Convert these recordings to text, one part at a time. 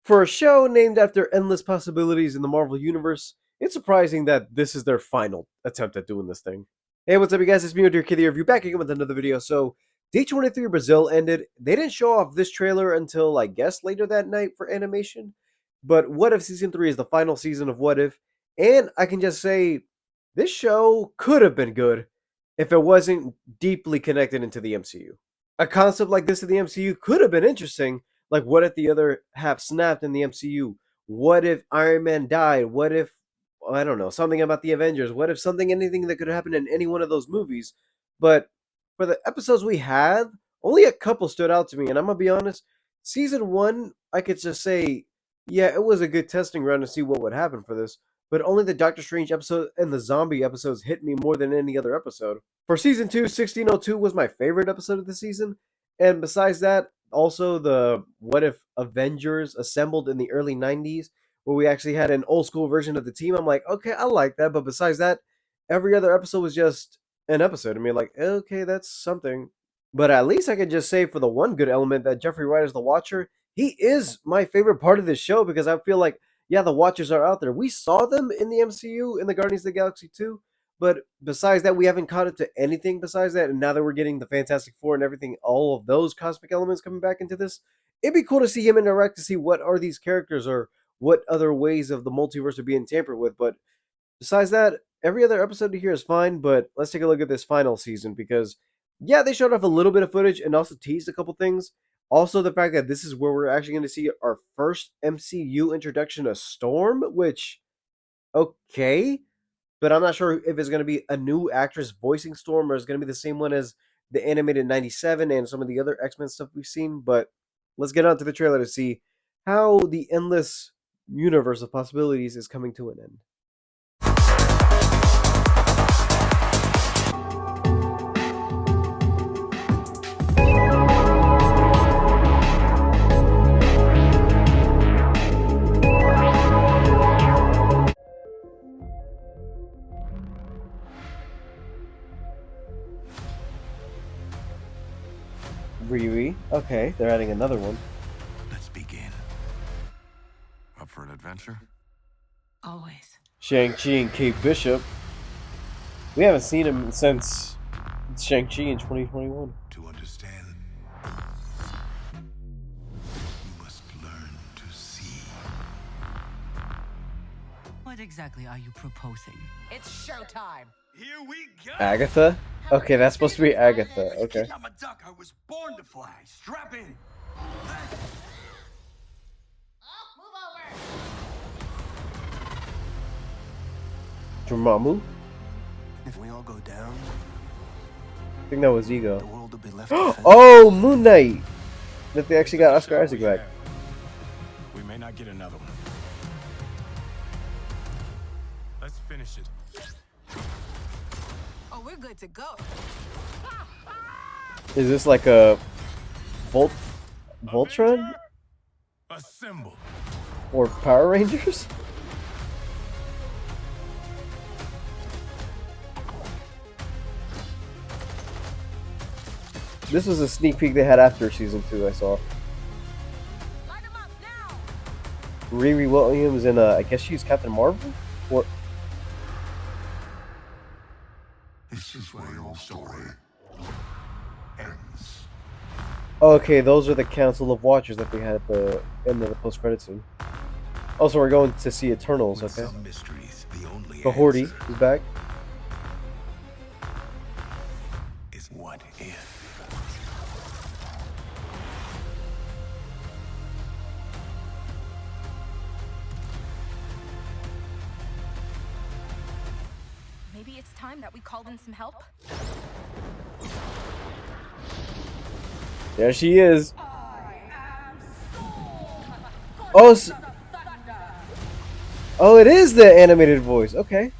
For a show named after endless possibilities in the Marvel Universe, it's surprising that this is their final attempt at doing this thing. Hey, what's up, you guys? It's me, Dear Kitty Review, back again with another video. So, Day 23 Brazil ended. They didn't show off this trailer until, I guess, later that night for animation. But What If Season 3 is the final season of What If. And I can just say, this show could have been good if it wasn't deeply connected into the MCU. A concept like this in the MCU could have been interesting. Like, what if the other half snapped in the MCU? What if Iron Man died? What if, I don't know, something about the Avengers? What if anything that could happen in any one of those movies? But for the episodes we have, only a couple stood out to me. And I'm going to be honest, season one, I could just say, yeah, it was a good testing run to see what would happen for this. But only the Doctor Strange episode and the zombie episodes hit me more than any other episode. For season two, 1602 was my favorite episode of the season. And besides that, also the What If Avengers assembled in the early 90s, where we actually had an old school version of the team. I'm like, okay, I like that. But besides that, every other episode was just an episode. I mean, like, okay, that's something. But at least I could just say for the one good element that Jeffrey Wright is the Watcher, he is my favorite part of this show because I feel like, yeah, the Watchers are out there. We saw them in the MCU in the Guardians of the Galaxy 2, but besides that, we haven't caught up to anything besides that. And now that we're getting the Fantastic Four and everything, all of those cosmic elements coming back into this, it'd be cool to see him interact to see what are these characters or what other ways of the multiverse are being tampered with. But besides that, every other episode here is fine. But let's take a look at this final season because, yeah, they showed off a little bit of footage and also teased a couple things. Also, the fact that this is where we're actually going to see our first MCU introduction of Storm, which, okay, but I'm not sure if it's going to be a new actress voicing Storm or it's going to be the same one as the animated 97 and some of the other X Men stuff we've seen. But let's get on to the trailer to see how the endless universe of possibilities is coming to an end. Riri. Okay, they're adding another one. Let's begin. Up for an adventure? Always. Shang-Chi and Kate Bishop. We haven't seen him since Shang-Chi in 2021. To understand, you must learn to see. What exactly are you proposing? It's showtime. Here we go! Agatha? Okay, that's supposed to be Agatha. Okay. I'm a duck. I was born to fly. Strap in. Oh, move over. Dormammu? If we all go down, I think that was the Ego. world will be left to fend. Oh, Moon Knight! That they actually got Oscar Isaac back. We may not get another one. Let's finish it. Oh, we're good to go. Is this like a Voltron Avenger, assemble. or Power Rangers? This was a sneak peek they had after season 2. I saw Light 'em up now. Riri Williams and I guess she's Captain Marvel. Or This is where your story ends. okay, those are the Council of Watchers that they had at the end of the post-credit scene. Also, we're going to see Eternals. With Okay, some mysteries, the only Kahorti answer is back. is what if. Maybe it's time that we called in some help. There she is. Oh, oh, it is the animated voice. Okay.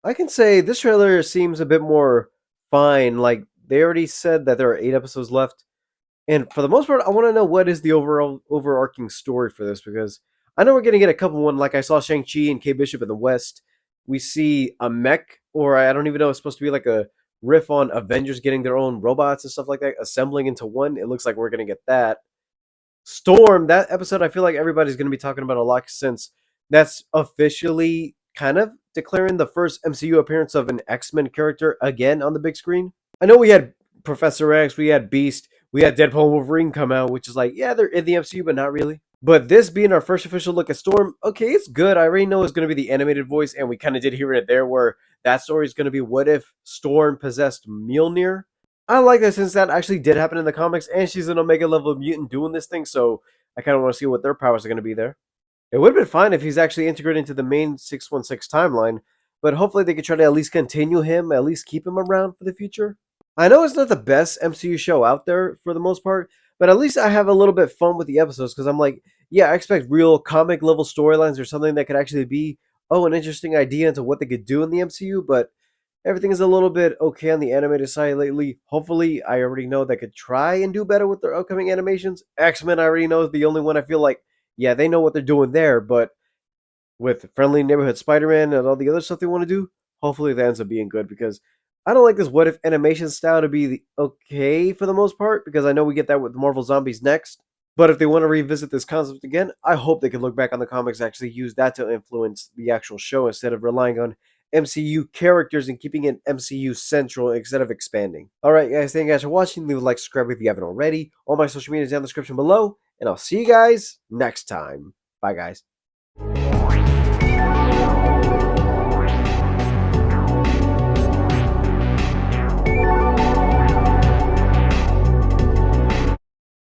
I can say this trailer seems a bit more fine. Like, they already said that there are 8 episodes left. And for the most part, I want to know what is the overall overarching story for this because I know we're going to get a couple one. Like I saw Shang-Chi and Kate Bishop in the West. We see a mech, or I don't even know, it's supposed to be like a riff on Avengers getting their own robots and stuff like that, assembling into one. It looks like we're going to get that. Storm, that episode, I feel like everybody's going to be talking about a lot since that's officially kind of declaring the first MCU appearance of an X-Men character again on the big screen. I know we had Professor X, we had Beast, we had Deadpool and Wolverine come out, which is like, yeah, they're in the MCU, but not really. But this being our first official look at Storm, okay, it's good. I already know it's going to be the animated voice, and we kind of did hear it there where that story is going to be what if Storm possessed Mjolnir? I like that since that actually did happen in the comics, and she's an Omega level mutant doing this thing, so I kind of want to see what their powers are going to be there. It would have been fine if he's actually integrated into the main 616 timeline, but hopefully they could try to at least continue him, at least keep him around for the future. I know it's not the best MCU show out there for the most part, but at least I have a little bit fun with the episodes because I'm like, yeah, I expect real comic level storylines or something that could actually be, oh, an interesting idea into what they could do in the MCU, but everything is a little bit okay on the animated side lately. Hopefully, I already know they could try and do better with their upcoming animations. X-Men, I already know, is the only one I feel like, yeah, they know what they're doing there, but with Friendly Neighborhood Spider-Man and all the other stuff they want to do, hopefully that ends up being good because I don't like this what if animation style to be okay for the most part because I know we get that with Marvel Zombies next. But if they want to revisit this concept again, I hope they can look back on the comics and actually use that to influence the actual show instead of relying on MCU characters and keeping it MCU central instead of expanding. Alright guys, thank you guys for watching. Leave a like, subscribe if you haven't already. All my social media is down in the description below. And I'll see you guys next time. Bye guys.